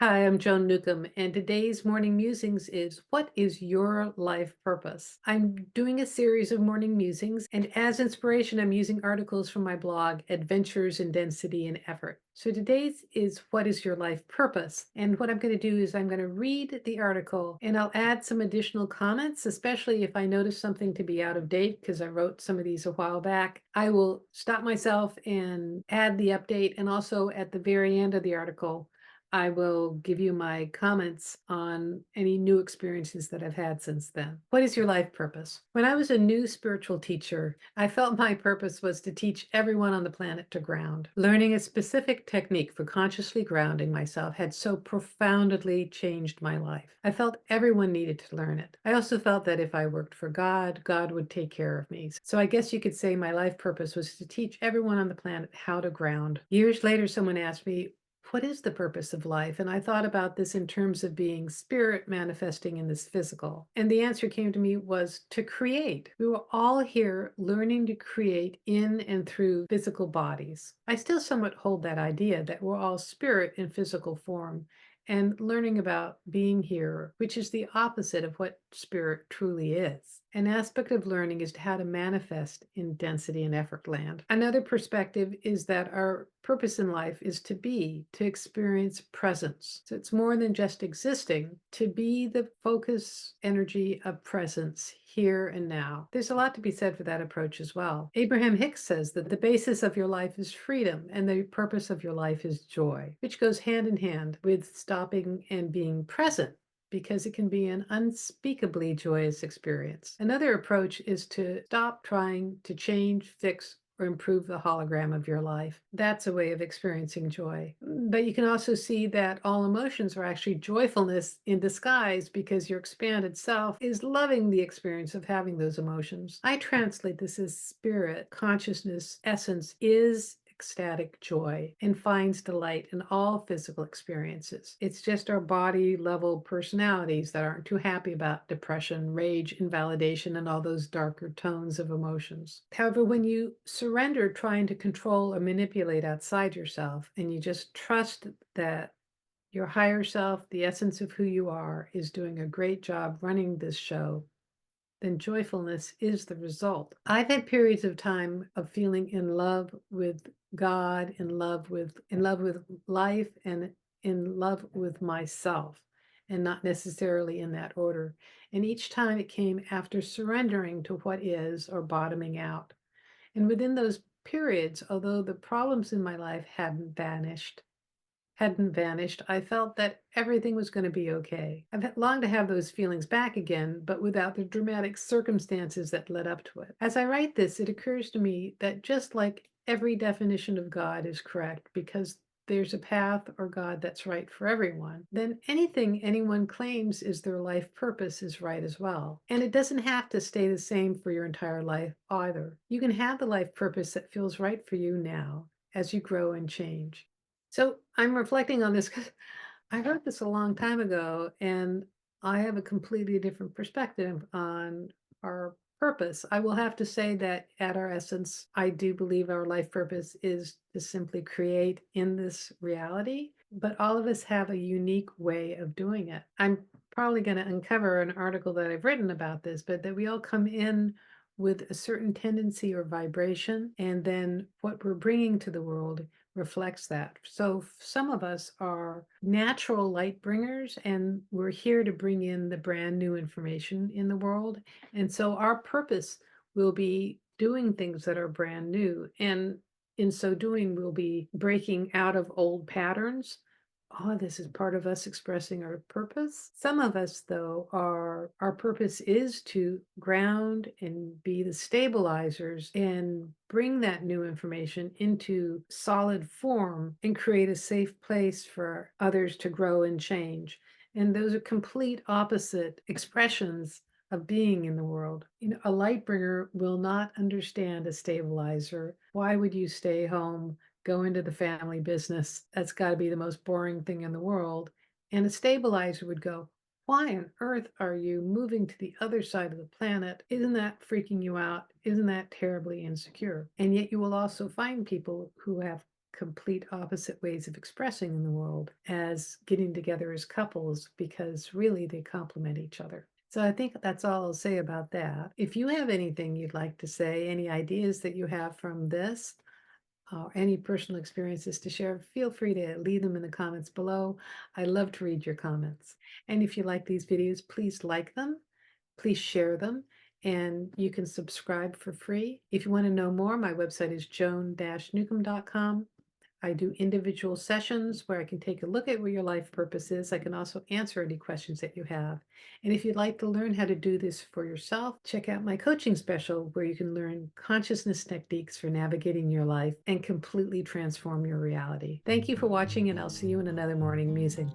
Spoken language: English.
Hi, I'm Joan Newcomb, and today's morning musings is what is your life purpose? I'm doing a series of morning musings, and as inspiration, I'm using articles from my blog, Adventures in Density and Effort. So today's is what is your life purpose? And what I'm going to do is I'm going to read the article and I'll add some additional comments, especially if I notice something to be out of date, because I wrote some of these a while back. I will stop myself and add the update, and also at the very end of the article, I will give you my comments on any new experiences that I've had since then. What is your life purpose? When I was a new spiritual teacher, I felt my purpose was to teach everyone on the planet to ground. Learning a specific technique for consciously grounding myself had so profoundly changed my life. I felt everyone needed to learn it. I also felt that if I worked for God, God would take care of me. So I guess you could say my life purpose was to teach everyone on the planet how to ground. Years later, someone asked me, what is the purpose of life? And I thought about this in terms of being spirit manifesting in this physical. And the answer came to me was to create. We were all here learning to create in and through physical bodies. I still somewhat hold that idea that we're all spirit in physical form and learning about being here, which is the opposite of what spirit truly is. An aspect of learning is how to manifest in density and effort land. Another perspective is that our purpose in life is to be, to experience presence. So it's more than just existing, to be the focus energy of presence here and now. There's a lot to be said for that approach as well. Abraham Hicks says that the basis of your life is freedom and the purpose of your life is joy, which goes hand in hand with stopping and being present, because it can be an unspeakably joyous experience. Another approach is to stop trying to change, fix, or improve the hologram of your life. That's a way of experiencing joy. But you can also see that all emotions are actually joyfulness in disguise, because your expanded self is loving the experience of having those emotions. I translate this as spirit, consciousness, essence is ecstatic joy and finds delight in all physical experiences. It's just our body level personalities that aren't too happy about depression, rage, invalidation, and all those darker tones of emotions. However, when you surrender trying to control or manipulate outside yourself and you just trust that your higher self, the essence of who you are, is doing a great job running this show, then joyfulness is the result. I've had periods of time of feeling in love with God, in love with life, and in love with myself, and not necessarily in that order. And each time it came after surrendering to what is, or bottoming out. And within those periods, although the problems in my life hadn't vanished, I felt that everything was going to be okay. I've longed to have those feelings back again, but without the dramatic circumstances that led up to it. As I write this, it occurs to me that just like every definition of God is correct, because there's a path or God that's right for everyone, then anything anyone claims is their life purpose is right as well. And it doesn't have to stay the same for your entire life either. You can have the life purpose that feels right for you now as you grow and change. So I'm reflecting on this because I wrote this a long time ago, and I have a completely different perspective on our purpose. I will have to say that at our essence, I do believe our life purpose is to simply create in this reality, but all of us have a unique way of doing it. I'm probably going to uncover an article that I've written about this, but that we all come in with a certain tendency or vibration, and then what we're bringing to the world reflects that. So some of us are natural light bringers, and we're here to bring in the brand new information in the world. And so our purpose will be doing things that are brand new. And in so doing, we'll be breaking out of old patterns. Oh, this is part of us expressing our purpose. Some of us, though, our purpose is to ground and be the stabilizers and bring that new information into solid form and create a safe place for others to grow and change. And those are complete opposite expressions of being in the world. A light bringer will not understand a stabilizer. Why would you stay home, go into the family business? That's got to be the most boring thing in the world. And a stabilizer would go, why on earth are you moving to the other side of the planet? Isn't that freaking you out? Isn't that terribly insecure? And yet you will also find people who have complete opposite ways of expressing in the world as getting together as couples because really they complement each other. So I think that's all I'll say about that. If you have anything you'd like to say, any ideas that you have from this, any personal experiences to share, feel free to leave them in the comments below. I love to read your comments. And if you like these videos, please like them, please share them, and you can subscribe for free. If you want to know more, my website is joan-newcomb.com. I do individual sessions where I can take a look at what your life purpose is. I can also answer any questions that you have. And if you'd like to learn how to do this for yourself, check out my coaching special where you can learn consciousness techniques for navigating your life and completely transform your reality. Thank you for watching, and I'll see you in another morning musing.